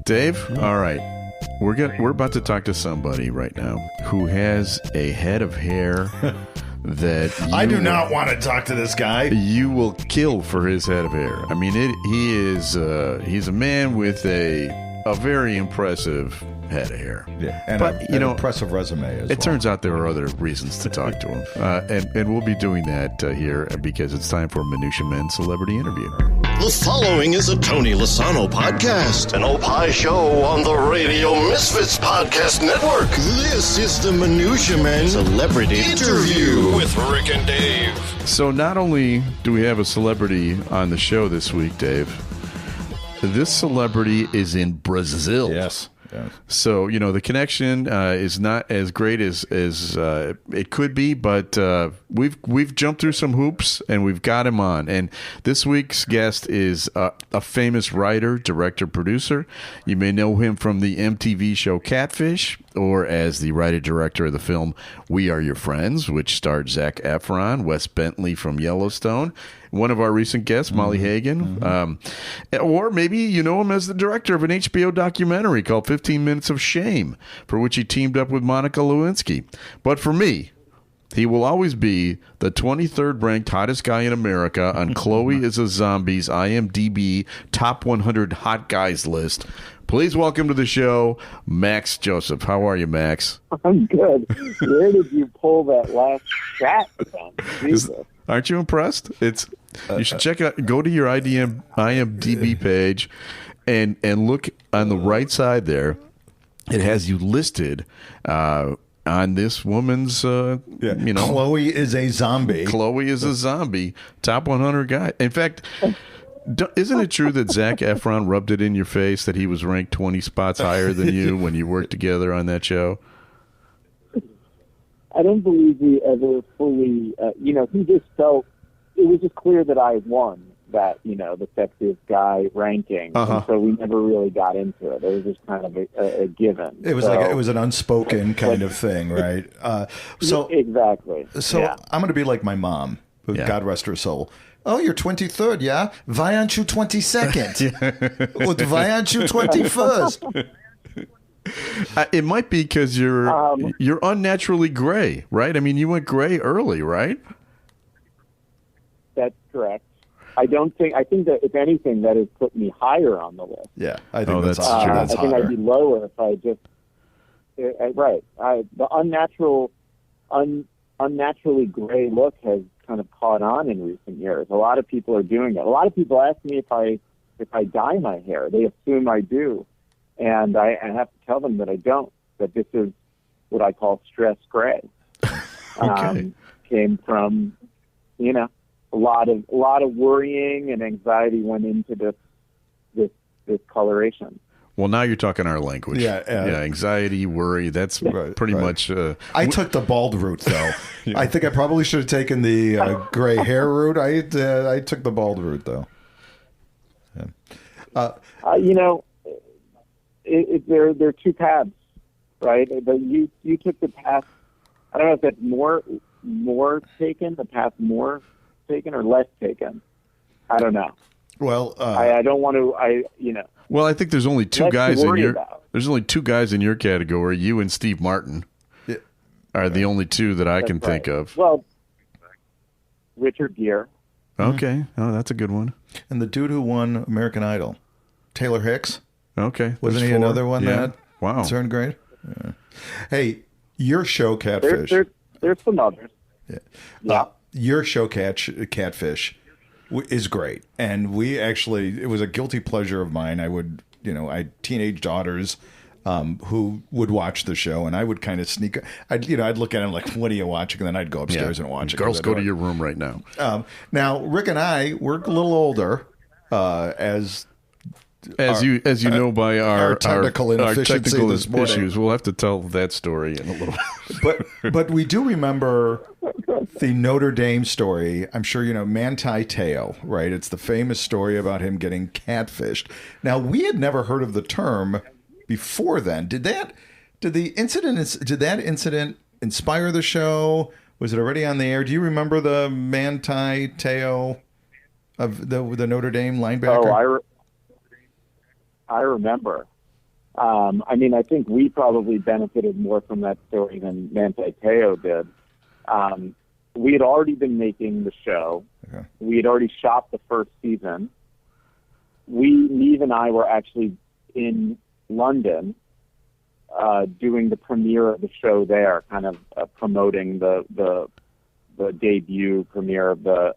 Dave, all right. We're about to talk to somebody right now who has a head of hair that I do not want to talk to this guy. You will kill for his head of hair. I mean, he's a man with a very impressive head of hair. Yeah, and an impressive resume as well. It turns out there are other reasons to talk to him. And we'll be doing that here because it's time for Minutia Men Celebrity Interview. The following is a Tony Lasano podcast, an Opie show on the Radio Misfits Podcast Network. This is the Minutia Men Celebrity Interview with Rick and Dave. So not only do we have a celebrity on the show this week, Dave, this celebrity is in Brazil. Yes. So, the connection is not as great as it could be, but we've jumped through some hoops and we've got him on. And this week's guest is a famous writer, director, producer. You may know him from the MTV show Catfish, or as the writer-director of the film We Are Your Friends, which starred Zach Effron, Wes Bentley from Yellowstone, one of our recent guests, Molly Hagan. Or maybe you know him as the director of an HBO documentary called 15 Minutes of Shame, for which he teamed up with Monica Lewinsky. But for me, he will always be the 23rd ranked hottest guy in America on Chloe is a Zombie's IMDb Top 100 Hot Guys list. Please welcome to the show, Max Joseph. How are you, Max? I'm good. Where did you pull that last shot from? Jesus. Aren't you impressed? You should check out. Go to your IMDb page, and look on the right side there. It has you listed on this woman's. Chloe is a zombie. Chloe is a zombie. Top 100 guy. In fact, isn't it true that Zach Effron rubbed it in your face that he was ranked 20 spots higher than you when you worked together on that show? I don't believe we ever fully, he just felt, it was just clear that I won that, the sexiest guy ranking. And so we never really got into it. It was just kind of a given. It was it was an unspoken kind of thing, right? Exactly. So yeah. I'm going to be like my mom, who, God rest her soul. Oh, you're 23rd, yeah? Why aren't you 22nd? Why aren't you 21st? It might be because you're unnaturally gray, right? I mean, you went gray early, right? That's correct. I think that if anything, that has put me higher on the list. Yeah, I think that's true. I think I'd be lower if I just right. The unnaturally gray look has kind of caught on in recent years. A lot of people are doing it. A lot of people ask me if I dye my hair. They assume I do. And I have to tell them that I don't, that this is what I call stress gray. Okay. Came from, a lot of worrying and anxiety went into this coloration. Well, now you're talking our language. Yeah, anxiety, worry, that's pretty much... I took the bald route, though. I think I probably should have taken the gray hair route. I took the bald route, though. Yeah. There are two paths, right? But you took the path. I don't know if that's more taken, the path more taken or less taken. I don't know. Well, I don't want to. Well, I think there's only two guys in your. About. There's only two guys in your category. You and Steve Martin are the only two that I can think of. Well, Richard Gere. Okay, oh, that's a good one. And the dude who won American Idol, Taylor Hicks. Okay. Wasn't he another one that turned great? Yeah. Hey, your show, Catfish. There's some others. Yeah. Your show, Catfish, is great. And it was a guilty pleasure of mine. I would, I had teenage daughters who would watch the show, and I would kind of sneak. I'd look at them like, "What are you watching?" And then I'd go upstairs and watch it. Girls, go to your room right now. Now, Rick and I, we're a little older, as you know by our technical inefficiency this morning. issues. We'll have to tell that story in a little bit. But we do remember the Notre Dame story. I'm sure you know Manti Te'o, right? It's the famous story about him getting catfished. Now, we had never heard of the term before then. Did that incident inspire the show? Was it already on the air? Do you remember the Manti Te'o of the Notre Dame linebacker? Oh, I remember. I mean, I think we probably benefited more from that story than Manti Te'o did. We had already been making the show. Okay. We had already shot the first season. Neve and I were actually in London doing the premiere of the show there, kind of promoting the debut premiere of the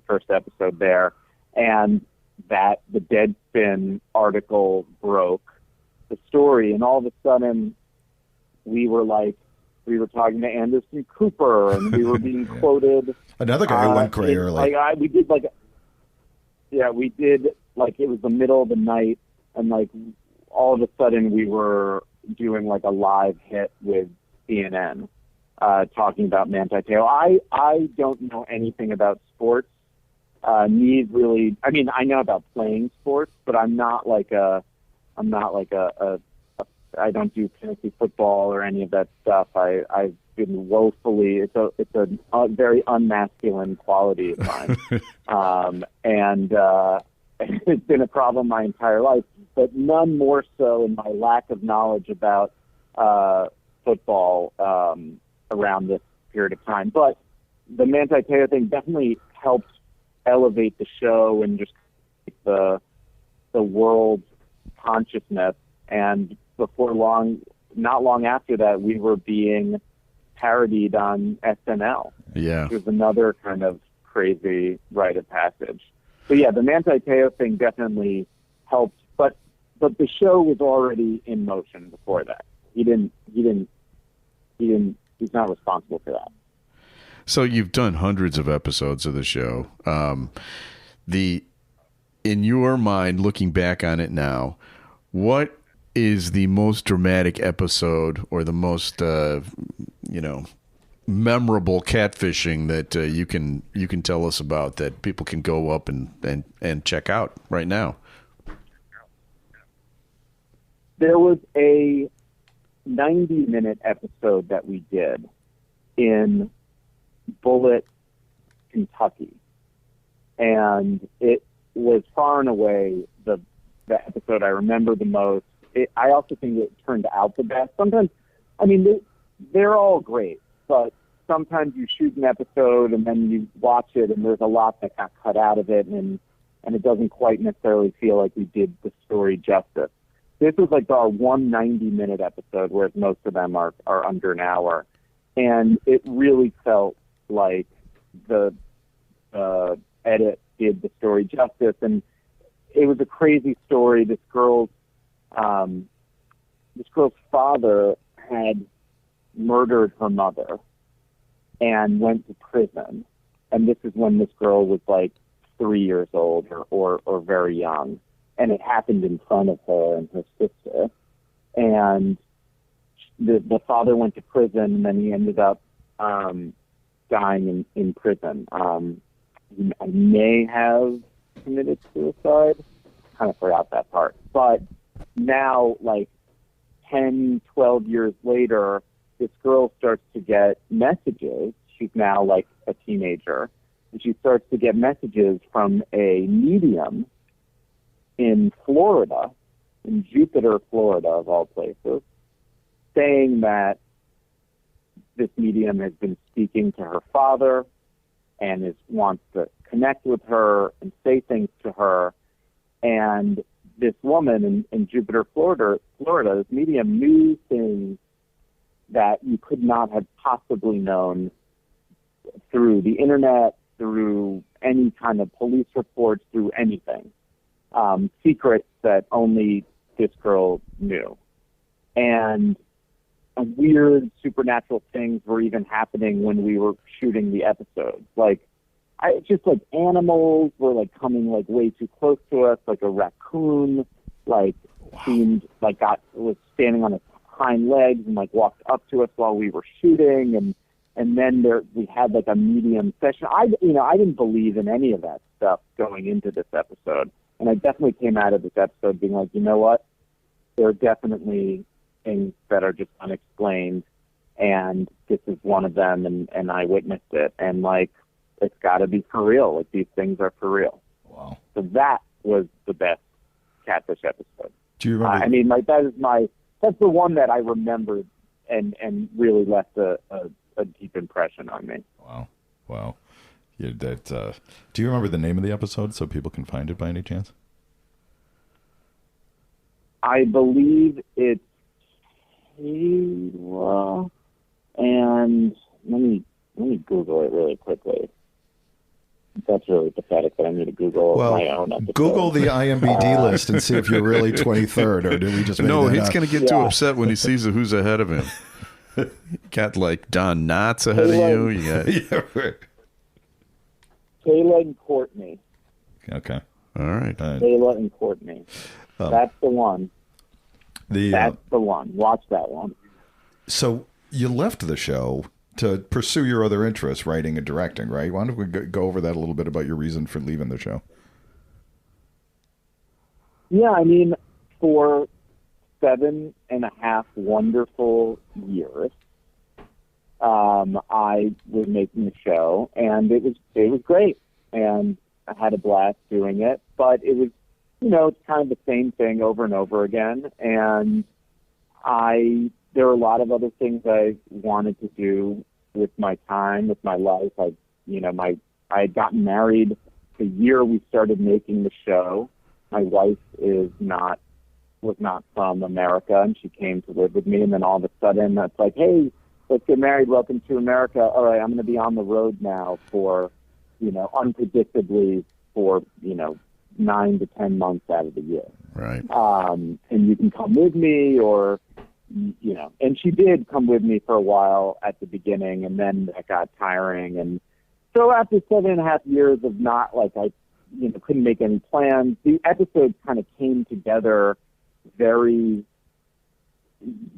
first episode there. And that the Deadspin article broke the story, and all of a sudden we were talking to Anderson Cooper, and we were being quoted. Another guy who went gray early. We did it was the middle of the night, and like all of a sudden we were doing like a live hit with CNN talking about Manti Te'o. I don't know anything about sports. Neve really, I mean, I know about playing sports, but I don't do fantasy football or any of that stuff. I've been woefully, it's a very unmasculine quality of mine. And it's been a problem my entire life, but none more so in my lack of knowledge about football around this period of time. But the Manti Te'o thing definitely helped elevate the show and just the world consciousness. And before long, not long after that, we were being parodied on SNL. Yeah. Which was another kind of crazy rite of passage. So yeah, the Manti Te'o thing definitely helped, but the show was already in motion before that. He's not responsible for that. So you've done hundreds of episodes of the show. In your mind, looking back on it now, what is the most dramatic episode or the most, memorable catfishing that you can tell us about that people can go up and check out right now? There was a 90-minute episode that we did in Bullitt, Kentucky, and it was far and away the episode I remember the most. I also think it turned out the best. Sometimes, I mean, they're all great, but sometimes you shoot an episode and then you watch it and there's a lot that got cut out of it, and it doesn't quite necessarily feel like we did the story justice. This was like our 190-minute episode, whereas most of them are under an hour, and it really felt like the edit did the story justice. And it was a crazy story. This girl's father had murdered her mother and went to prison. And this is when this girl was like 3 years old or very young. And it happened in front of her and her sister. And the father went to prison, and then he ended up dying in prison. He may have committed suicide. Kind of forgot that part. But now, like 10, 12 years later, this girl starts to get messages. She's now like a teenager. And she starts to get messages from a medium in Florida, in Jupiter, Florida, of all places, saying that this medium has been speaking to her father and wants to connect with her and say things to her. And this woman in Jupiter, Florida, this medium knew things that you could not have possibly known through the internet, through any kind of police reports, through anything. Secrets that only this girl knew. And weird supernatural things were even happening when we were shooting the episodes. Like, just like animals were like coming like way too close to us, like a raccoon, like seemed like was standing on its hind legs and like walked up to us while we were shooting, and then we had like a medium session. I didn't believe in any of that stuff going into this episode, and I definitely came out of this episode being like, you know what, there are definitely things that are just unexplained, and this is one of them, and I witnessed it, and like, it's got to be for real. Like, these things are for real. Wow. So that was the best Catfish episode. Do you remember? I mean, that's the one that I remembered and really left a deep impression on me. Wow. Yeah, do you remember the name of the episode so people can find it by any chance? I believe it's Kayla, and let me Google it really quickly. That's really pathetic that I need to Google my own episode. Google the IMDb list and see if you're really 23rd, or did we just make No, that he's up? going to get too upset when he sees who's ahead of him. You got like Don Knotts ahead of you. You got Yeah, right. Kayla and Courtney. Okay. all right. Kayla and Courtney. That's the one. That's the one. Watch that one. So you left the show to pursue your other interests, writing and directing, right? Why don't we go over that a little bit about your reason for leaving the show? Yeah, I mean, for 7.5 wonderful years, I was making the show, and it was great, and I had a blast doing it. But it was, it's kind of the same thing over and over again, and there were a lot of other things I wanted to do with my time, with my life. I had gotten married the year we started making the show. My wife was not from America, and she came to live with me. And then all of a sudden, it's like, hey, let's get married. Welcome to America. All right, I'm going to be on the road now for, unpredictably for 9 to 10 months out of the year. Right. And you can come with me, or and she did come with me for a while at the beginning, and then that got tiring. And so after 7.5 years of not I couldn't make any plans, the episodes kind of came together very,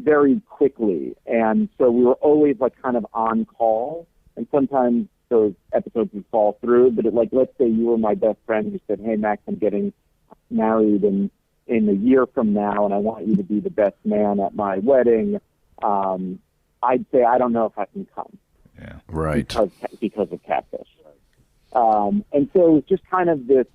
very quickly. And so we were always kind of on call, and sometimes those episodes would fall through. But let's say you were my best friend who said, hey, Max, I'm getting married in a year from now, and I want you to be the best man at my wedding. I'd say, I don't know if I can come. Yeah. Right. Because of Catfish. And so it was just kind of this,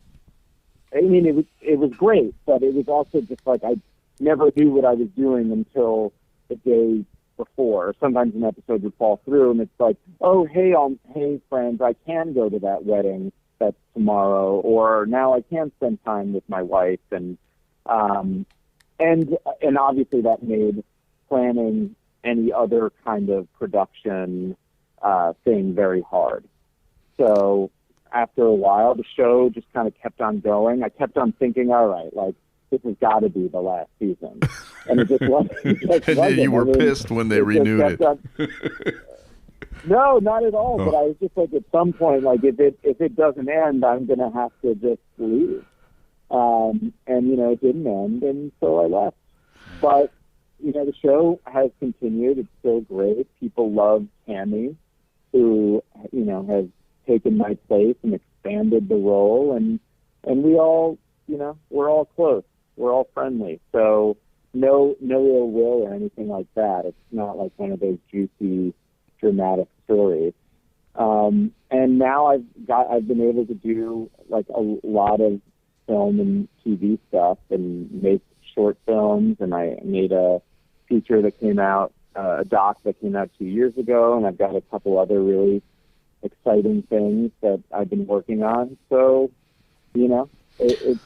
I mean, it was great, but it was also just I never knew what I was doing until the day before. Sometimes an episode would fall through, and it's like, oh, hey, friends, I can go to that wedding that's tomorrow, or now I can spend time with my wife. And obviously that made planning any other kind of production thing very hard. So after a while, the show just kind of kept on going. I kept on thinking, all right, this has got to be the last season. And it just wasn't. And you were pissed when they renewed it. No, not at all. But I was just at some point, if it doesn't end, I'm going to have to just leave. And, it didn't end, and so I left. But, the show has continued. It's still great. People love Tammy, who, has taken my place and expanded the role. And we all, we're all close. We're all friendly. So no ill will or anything like that. It's not like one of those juicy, dramatic stories. And now I've been able to do a lot of film and TV stuff and make short films, and I made a feature that came out, a doc that came out 2 years ago, and I've got a couple other really exciting things that I've been working on. So, it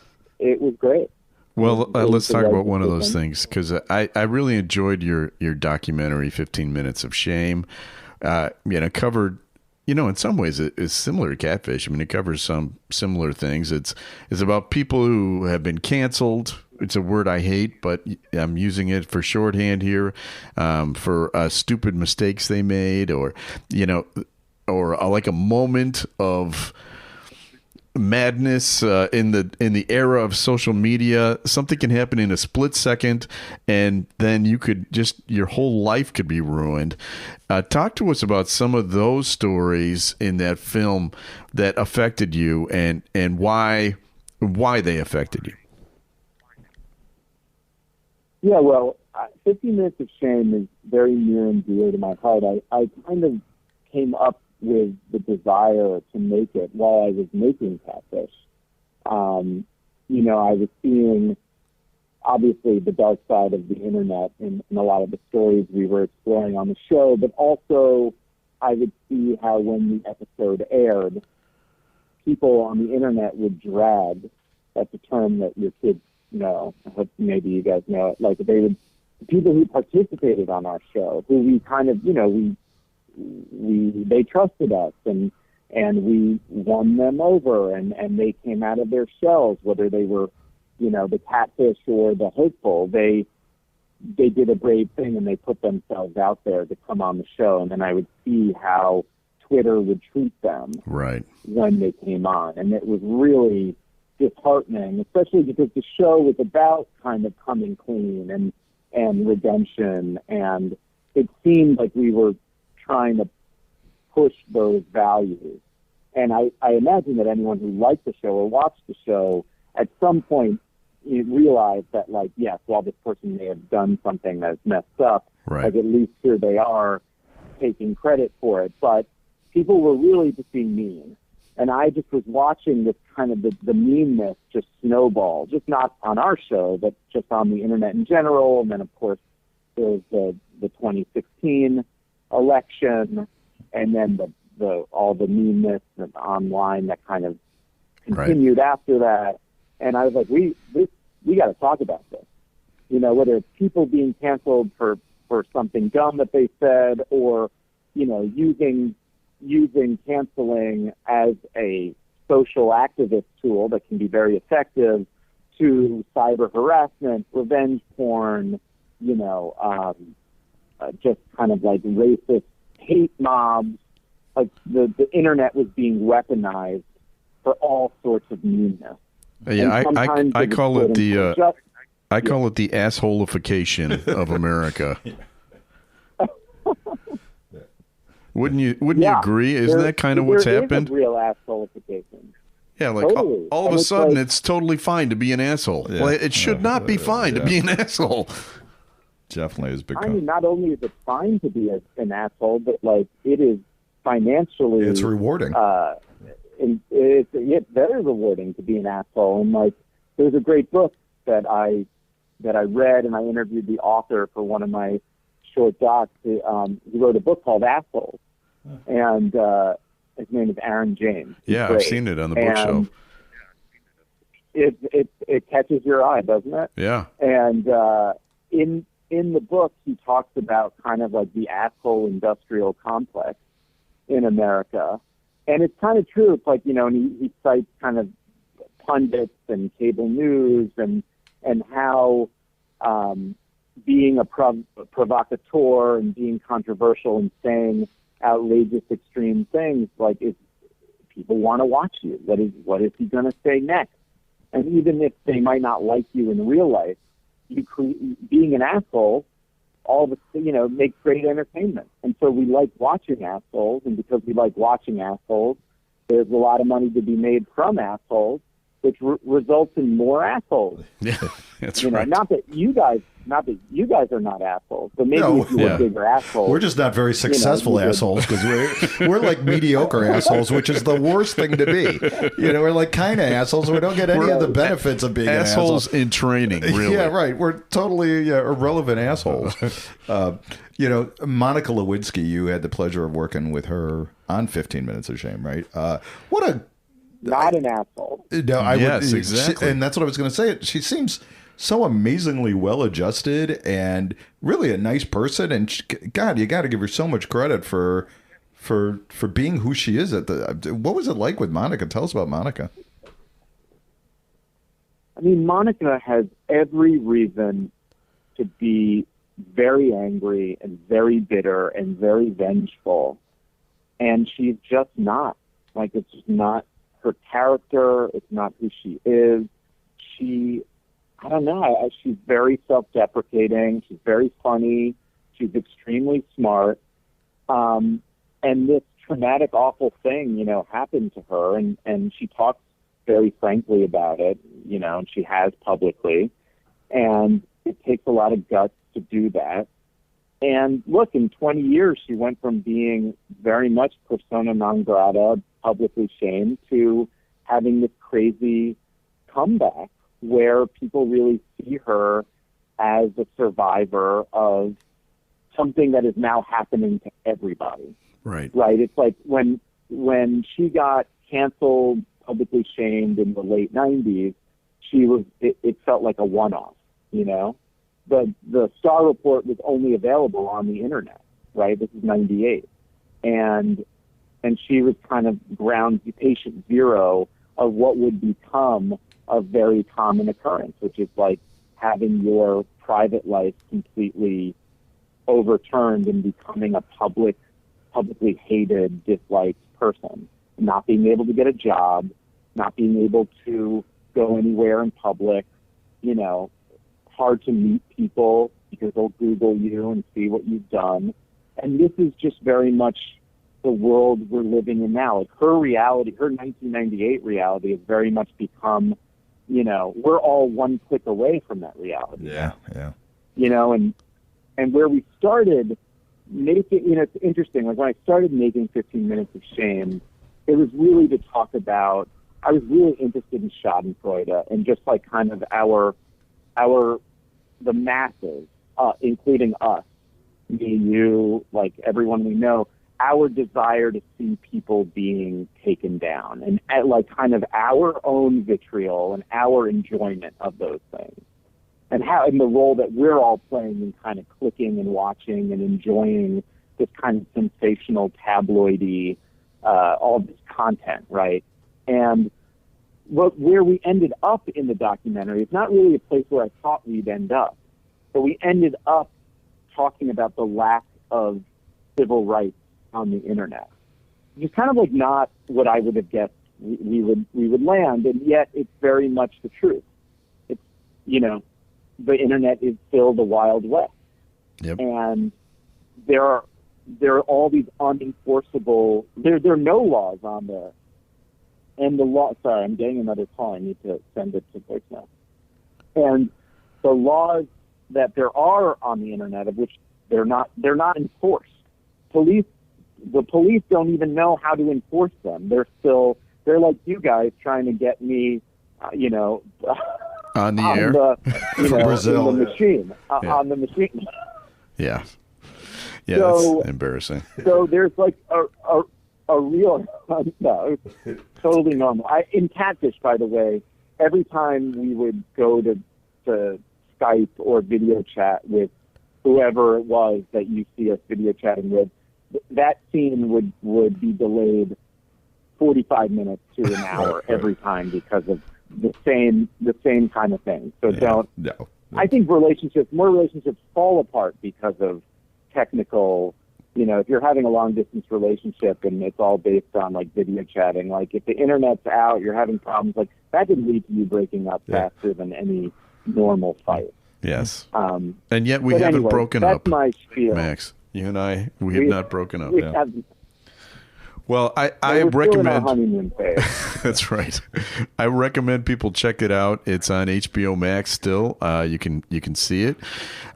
was great. Well, let's talk about one of those things, because I really enjoyed your documentary, 15 Minutes of Shame. Covered, in some ways it is similar to Catfish. I mean, it covers some similar things. It's about people who have been canceled. It's a word I hate, but I'm using it for shorthand here, for stupid mistakes they made, or like a moment of madness in the era of social media. Something can happen in a split second, and then your whole life could be ruined. Talk to us about some of those stories in that film that affected you, and why they affected you. Yeah, well, 15 Minutes of Shame is very near and dear to my heart. I kind of came up with the desire to make it while I was making Catfish. I was seeing obviously the dark side of the internet in a lot of the stories we were exploring on the show, but also I would see how when the episode aired, people on the internet would drag, that's a term that your kids know, I hope maybe you guys know it, like people who participated on our show, who we kind of, they trusted us and we won them over and they came out of their shells, whether they were, the Catfish or the hopeful, they did a brave thing and they put themselves out there to come on the show. And then I would see how Twitter would treat them when they came on. And it was really disheartening, especially because the show was about kind of coming clean and redemption. And it seemed like we were trying to push those values. And I imagine that anyone who liked the show or watched the show at some point you realize that, like, yes, while this person may have done something that's messed up, like at least here they are taking credit for it. But people were really just being mean. And I just was watching this kind of the meanness just snowball, just not on our show, but just on the internet in general. And then, of course, there was the 2016 election, and then all the meanness online that kind of continued after that. And I was like, we got to talk about this. Whether it's people being canceled for something dumb that they said, or using canceling as a social activist tool that can be very effective, to cyber harassment, revenge porn, just kind of like racist hate mobs. Like the internet was being weaponized for all sorts of meanness. Yeah, I call it the assholification of America. Wouldn't you agree? Isn't that kind of what's happened? There is a real assholeification. Yeah, like totally. all of a sudden it's totally fine to be an asshole. Yeah. Well, it should not be fine to be an asshole. Definitely has become. I mean, not only is it fine to be an asshole, but like it is financially. It's rewarding. It's very rewarding to be an asshole. And like, there's a great book that I read, and I interviewed the author for one of my short docs. He wrote a book called Assholes, and his name is Aaron James. Yeah, I've seen it on the bookshelf. It catches your eye, doesn't it? Yeah. And in the book, he talks about kind of like the asshole industrial complex in America. And it's kind of true. It's like, and he cites kind of pundits and cable news and how being a provocateur and being controversial and saying outrageous extreme things, like, if people want to watch you, what is he going to say next? And even if they might not like you in real life, being an asshole, all of it, makes great entertainment. And so we like watching assholes, and because we like watching assholes, there's a lot of money to be made from assholes, which results in more assholes. Yeah, that's right. Not that you guys are not assholes, but maybe if you were bigger assholes. We're just not very successful assholes, because we're like mediocre assholes, which is the worst thing to be. We're like kind of assholes. We don't get any of the benefits of being assholes an asshole. In training, really. Yeah, right. We're totally irrelevant assholes. Monica Lewinsky, you had the pleasure of working with her on 15 Minutes of Shame, right? Not an asshole. No, exactly. And that's what I was going to say. She seems so amazingly well-adjusted and really a nice person. And God, you got to give her so much credit for being who she is. What was it like with Monica? Tell us about Monica. I mean, Monica has every reason to be very angry and very bitter and very vengeful. And she's just not. Like, it's just not her character. It's not who she is. I don't know. She's very self-deprecating. She's very funny. She's extremely smart. And this traumatic, awful thing, happened to her. And she talks very frankly about it, and she has publicly. And it takes a lot of guts to do that. And look, in 20 years, she went from being very much persona non grata, publicly shamed, to having this crazy comeback, where people really see her as a survivor of something that is now happening to everybody. Right. Right. It's like when she got canceled, publicly shamed in the late 90s, it felt like a one-off, you know? The Star Report was only available on the internet, right? This is 98. And she was kind of patient zero of what would become a very common occurrence, which is like having your private life completely overturned and becoming a publicly hated, disliked person, not being able to get a job, not being able to go anywhere in public, you know, hard to meet people because they'll Google you and see what you've done. And this is just very much the world we're living in now. Like her reality, her 1998 reality has very much become, you know, we're all one click away from that reality. Yeah. You know, and where we started making, you know, it's interesting. Like when I started making 15 Minutes of Shame, it was really to talk about, I was really interested in Schadenfreude and just like kind of the masses, including us, me, you, like everyone we know, our desire to see people being taken down and like kind of our own vitriol and our enjoyment of those things. And the role that we're all playing in kind of clicking and watching and enjoying this kind of sensational tabloidy, all this content, right? And where we ended up in the documentary is not really a place where I thought we'd end up, but we ended up talking about the lack of civil rights on the internet. It's kind of like not what I would have guessed we would land, and yet it's very much the truth. It's, you know, the internet is still the Wild West. Yep. And there are all these unenforceable, there are no laws on there. And the law, sorry, I'm getting another call. I need to send it to voicemail. And the laws that there are on the internet, of which they're not enforced. The police don't even know how to enforce them. They're like you guys trying to get me, you know, on the air, Brazil, on the machine, on the machine. Yeah, so, that's embarrassing. So there's like a real no, it's totally normal. In Catfish, by the way, every time we would go to Skype or video chat with whoever it was that you see us video chatting with, that scene would be delayed 45 minutes to an hour every time because of the same kind of thing. So no. I think more relationships fall apart because of technical, you know, if you're having a long distance relationship and it's all based on like video chatting, like if the internet's out, you're having problems, like that could lead to you breaking up faster than any normal fight. Yes. And yet we haven't broken that's up. That's my spiel. Max, you and I, we have not broken up. Well, I we're recommend. Still in our honeymoon phase. That's right. I recommend people check it out. It's on HBO Max still. You can see it.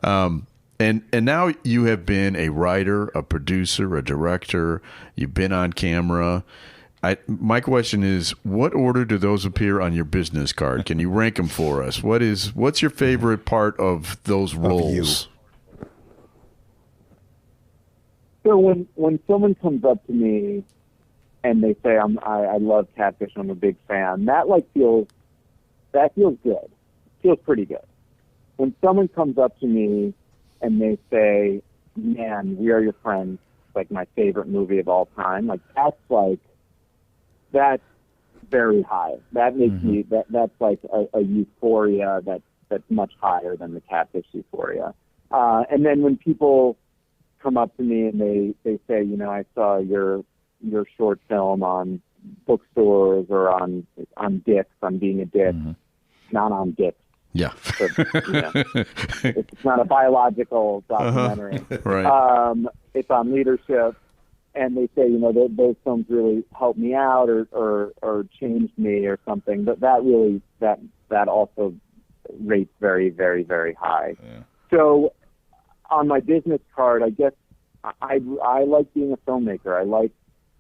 And now you have been a writer, a producer, a director. You've been on camera. My question is, what order do those appear on your business card? Can you rank them for us? What's your favorite part of those roles? So when someone comes up to me and they say I love Catfish, I'm a big fan, that feels good. It feels pretty good. When someone comes up to me and they say, "Man, We Are Your Friends," like my favorite movie of all time, like that's very high. That makes me that's like a euphoria that's much higher than the Catfish euphoria. And then when people come up to me and they say, you know, I saw your short film on bookstores or on dicks, on being a dick, not on dicks. Yeah. So, you know, it's not a biological documentary. Right. It's on leadership. And they say, you know, those films really helped me out or changed me or something. But that really, that also rates very, very, very high. Yeah. So on my business card, I guess I like being a filmmaker. I like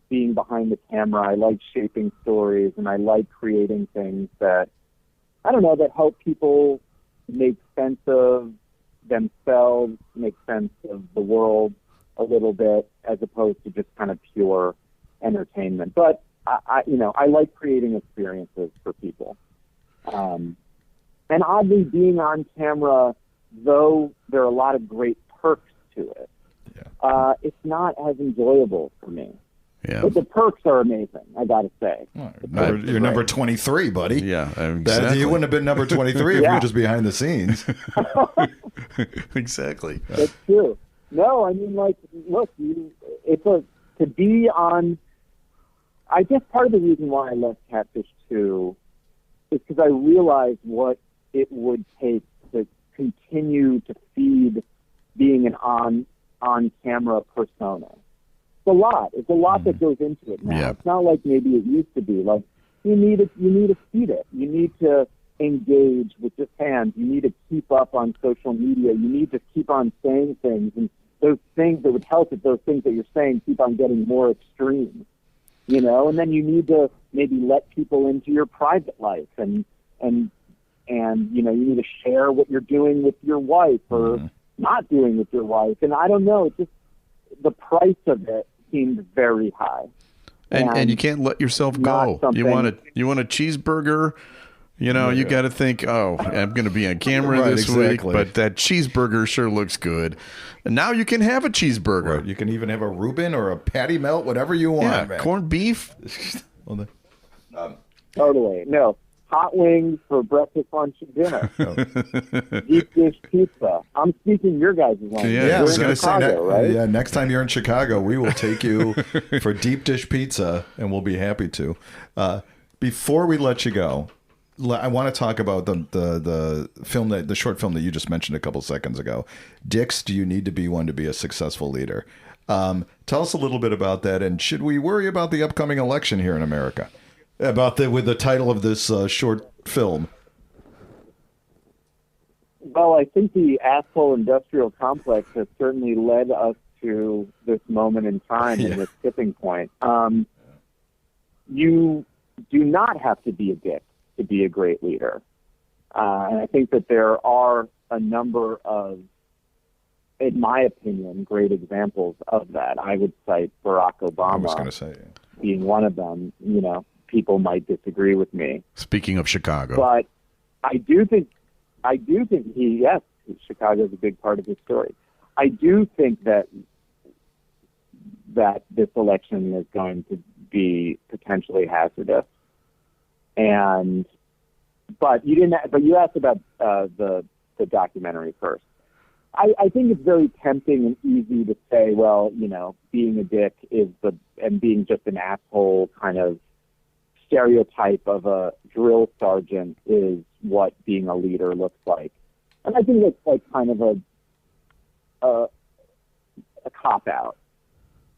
being behind the camera. I like shaping stories, and I like creating things that I don't know, that help people make sense of themselves, make sense of the world a little bit, as opposed to just kind of pure entertainment. But I like creating experiences for people. And oddly, being on camera, though there are a lot of great perks to it, it's not as enjoyable for me. Yeah. But the perks are amazing, I got to say. You're number 23, buddy. Yeah, exactly. You wouldn't have been number 23 if you were just behind the scenes. Exactly. That's true. No, I mean, like, look, to be on. I guess part of the reason why I left Catfish 2 is because I realized what it would take to continue to feed being an on-camera persona. It's a lot. It's a lot that goes into it now. Yeah. It's not like maybe it used to be. Like, you need to feed it. You need to engage with your fans. You need to keep up on social media. You need to keep on saying things, and those things that would help if those things that you're saying keep on getting more extreme. And then you need to maybe let people into your private life, and you need to share what you're doing with your wife or not doing with your wife. And I don't know, just the price of it seemed very high. And you can't let yourself go. You want a cheeseburger. You got to think, I'm going to be on camera this week, but that cheeseburger sure looks good. And now you can have a cheeseburger. Right. You can even have a Reuben or a patty melt, whatever you want. Yeah, corned beef. Totally. No. Hot wings for breakfast, lunch, and dinner. Deep dish pizza. I'm speaking your guys' language. Yeah, I was going to say, right? Yeah, next time you're in Chicago, we will take you for deep dish pizza, and we'll be happy to. Before we let you go, I want to talk about the film the short film that you just mentioned a couple seconds ago. Dicks, Do You Need to Be One to Be a Successful Leader? Tell us a little bit about that, and should we worry about the upcoming election here in America? With the title of this short film. Well, I think the asshole industrial complex has certainly led us to this moment in time and this tipping point. You do not have to be a dick to be a great leader. And I think that there are a number of, in my opinion, great examples of that. I would cite Barack Obama. I was going to say, being one of them. People might disagree with me. Speaking of Chicago. But I do think Chicago is a big part of his story. I do think that this election is going to be potentially hazardous. But you asked about the documentary first. I think it's very tempting and easy to say, well, being a dick and being just an asshole kind of stereotype of a drill sergeant is what being a leader looks like. And I think it's like kind of a cop-out.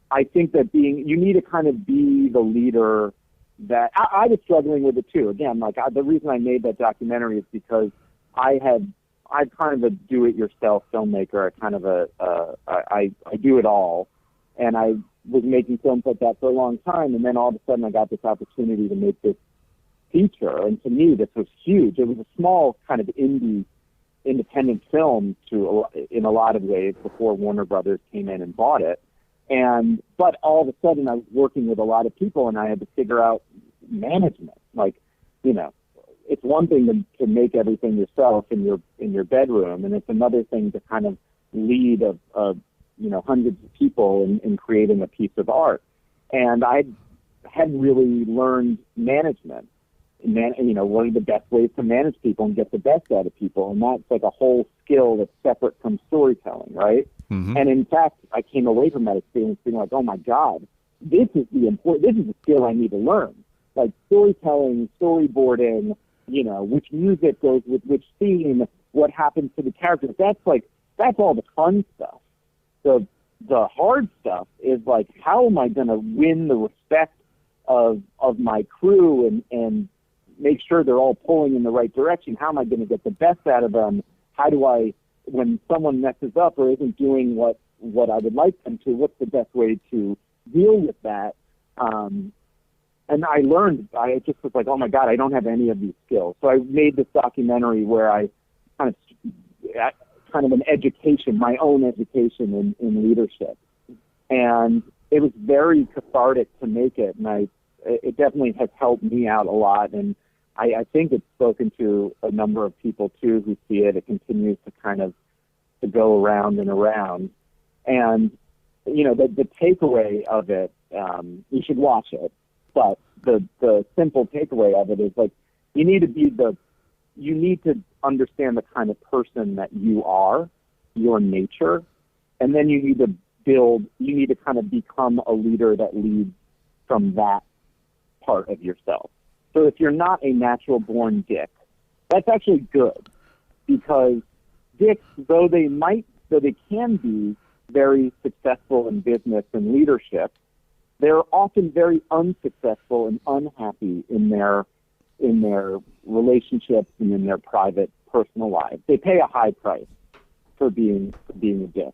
I think that you need to kind of be the leader that I was struggling with it too. Again, the reason I made that documentary is because I'm kind of a do-it-yourself filmmaker. I do it all, and I was making films like that for a long time, and then all of a sudden I got this opportunity to make this feature, and to me this was huge. It was a small kind of independent film in a lot of ways before Warner Brothers came in and bought it. But all of a sudden I was working with a lot of people, and I had to figure out management. It's one thing to make everything yourself in your bedroom, and it's another thing to kind of lead hundreds of people in creating a piece of art. And I hadn't really learned management. What are the best ways to manage people and get the best out of people? And that's like a whole skill that's separate from storytelling, right? Mm-hmm. And in fact, I came away from that experience being like, oh my God, this is a skill I need to learn. Like storytelling, storyboarding, which music goes with which scene, what happens to the characters. That's all the fun stuff. The hard stuff is like, how am I going to win the respect of my crew and make sure they're all pulling in the right direction? How am I going to get the best out of them? How do I, when someone messes up or isn't doing what I would like them to, what's the best way to deal with that? and I learned, I just was like, oh my God, I don't have any of these skills. So I made this documentary where I kind of an education, my own education in leadership. And it was very cathartic to make it. And it definitely has helped me out a lot. And I think it's spoken to a number of people too who see it. It continues to kind of to go around and around. And, you know, the takeaway of it, you should watch it. But the simple takeaway of it is like, you need to understand the kind of person that you are, your nature, and then you need to kind of become a leader that leads from that part of yourself. So if you're not a natural born dick, that's actually good, because dicks, though they can be very successful in business and leadership, they're often very unsuccessful and unhappy in their relationships and in their private personal lives. They pay a high price for being a dick.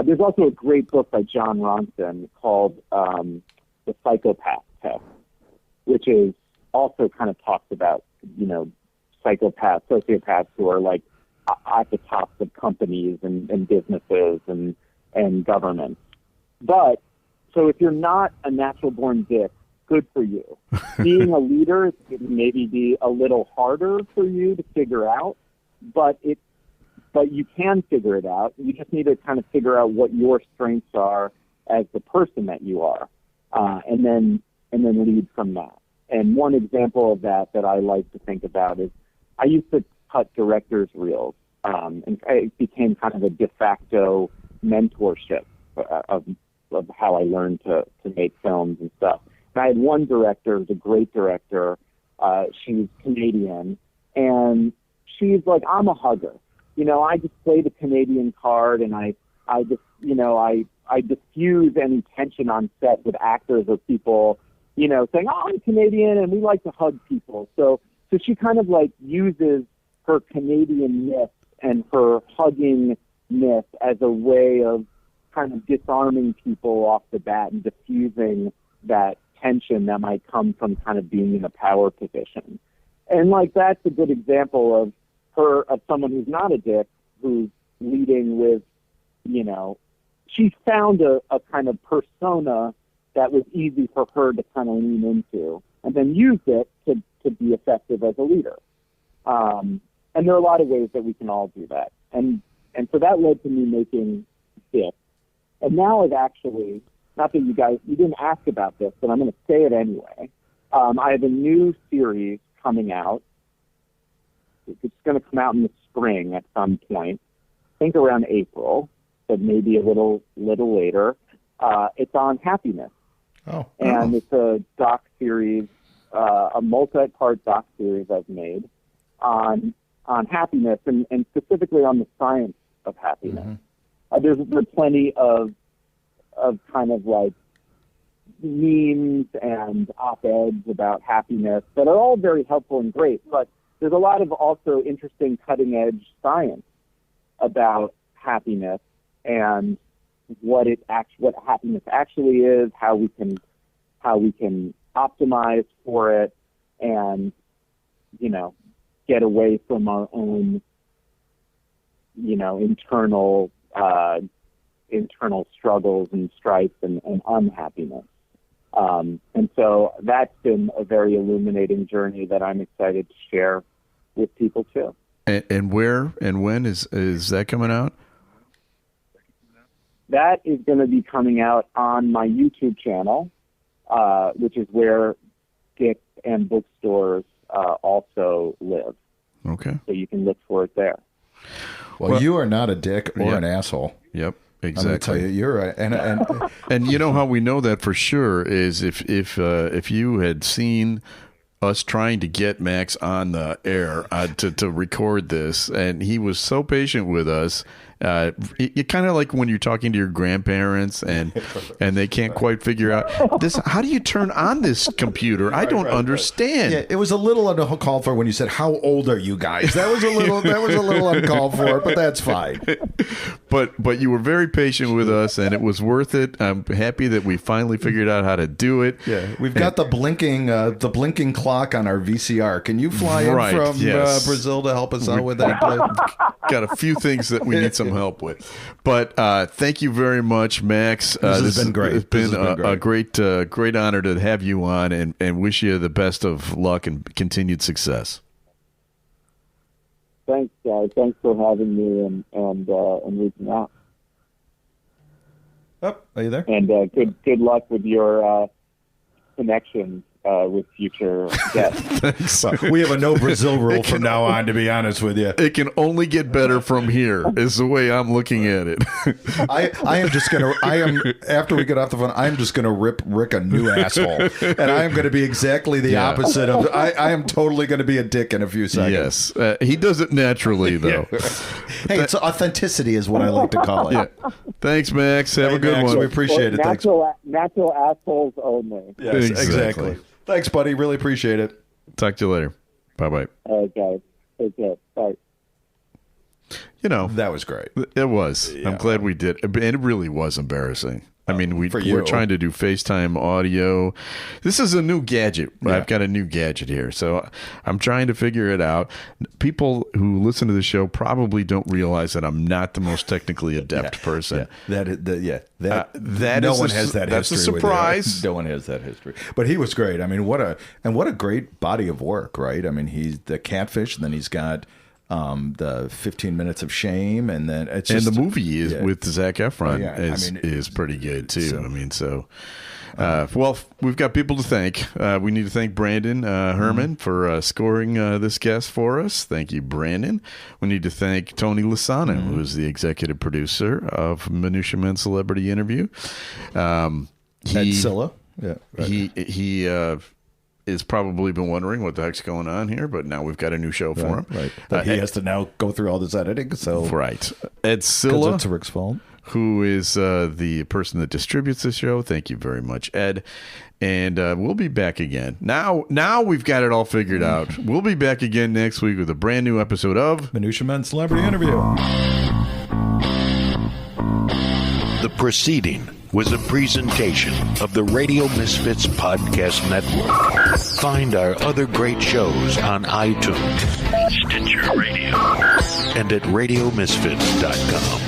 There's also a great book by John Ronson called The Psychopath Test, which is also kind of talks about, you know, sociopaths who are like at the tops of companies and businesses and governments. But so if you're not a natural born dick, good for you. Being a leader maybe be a little harder for you to figure out, but you can figure it out. You just need to kind of figure out what your strengths are as the person that you are, and then lead from that. And one example of that I like to think about is I used to cut directors' reels, and it became kind of a de facto mentorship of how I learned to make films and stuff. And I had one director who's a great director. She's Canadian, and she's like, I'm a hugger. You know, I just play the Canadian card, and I just, you know, I diffuse any tension on set with actors or people, you know, saying, oh, I'm Canadian and we like to hug people. So she kind of like uses her Canadian-ness and her hugging-ness as a way of kind of disarming people off the bat and diffusing that tension that might come from kind of being in a power position. And like, that's a good example of someone who's not a dick, who's leading with, you know, she found a kind of persona that was easy for her to kind of lean into, and then used it to be effective as a leader. And there are a lot of ways that we can all do that. And so that led to me making this. And now I've actually, not that you didn't ask about this, but I'm going to say it anyway. I have a new series coming out. It's going to come out in the spring at some point. I think around April, but maybe a little later. It's on happiness. Oh. And it's a doc series, a multi-part doc series I've made on happiness and specifically on the science of happiness. Mm-hmm. There's plenty of kind of like memes and op-eds about happiness that are all very helpful and great, but there's a lot of also interesting cutting-edge science about happiness and what happiness actually is, how we can optimize for it, and, you know, get away from our own, you know, internal struggles and strife and unhappiness. And so that's been a very illuminating journey that I'm excited to share with people too. And where and when is that coming out? That is going to be coming out on my YouTube channel, which is where Dick and bookstores also live. Okay. So you can look for it there. Well, you are not a dick or an asshole. Yep. Exactly. I'm going to tell you, you're right. And and you know how we know that for sure is if you had seen us trying to get Max on the air to record this, and he was so patient with us, You kind of like when you're talking to your grandparents and they can't quite figure out this. How do you turn on this computer? I don't understand. Yeah, it was a little uncalled for when you said, "How old are you guys?" That was a little uncalled for, but that's fine. But you were very patient with us, and it was worth it. I'm happy that we finally figured out how to do it. Yeah, we've got the blinking clock on our VCR. Can you fly in from Brazil to help us out with that? Got a few things that we need some help with. But thank you very much, Max. This has been great. It's been a great honor to have you on, and wish you the best of luck and continued success. Thanks, guys. Thanks for having me and reaching out. Oh, are you there? And good luck with your connections with future guests. Thanks. We have a no Brazil rule from now on, to be honest with you. It can only get better from here, is the way I'm looking at it. After we get off the phone, I'm just going to rip Rick a new asshole. And I am going to be exactly the opposite of, I am totally going to be a dick in a few seconds. Yes. He does it naturally, though. Hey, it's authenticity is what I like to call it. Yeah. Thanks, Max. Have a good Max, one. We appreciate it. Thanks. Natural assholes only. Yes, exactly. Thanks, buddy. Really appreciate it. Talk to you later. Bye-bye. All right, guys. Take care. Bye. You know, that was great. It was. Yeah. I'm glad we did. And it really was embarrassing. I mean, we're trying to do FaceTime audio. This is a new gadget. Yeah. I've got a new gadget here. So I'm trying to figure it out. People who listen to the show probably don't realize that I'm not the most technically adept person. Yeah. That no one has that history. That's a surprise. No one has that history. But he was great. I mean, what a great body of work, right? I mean, he's the Catfish, and then he's got the 15 Minutes of Shame, and then it's just, and the movie is with Zach Effron is pretty good too. Well, we've got people to thank. We need to thank Brandon Herman for scoring this guest for us. Thank you, Brandon. We need to thank Tony Lasano, who is the executive producer of Minutia Men Celebrity Interview. Ed Silla. Yeah, right. He is probably been wondering what the heck's going on here, but now we've got a new show for him. Right. But he has to now go through all this editing. So right. Ed Silla. It's Rick's fault. Who is the person that distributes the show. Thank you very much, Ed. And we'll be back again. Now we've got it all figured out. We'll be back again next week with a brand new episode of Minutia Men Celebrity Interview. The proceeding was a presentation of the Radio Misfits Podcast Network. Find our other great shows on iTunes, Stitcher Radio, and at radiomisfits.com.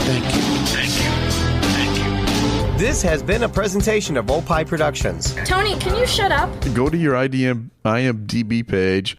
Thank you. This has been a presentation of Opie Productions. Tony, can you shut up? Go to your IMDb page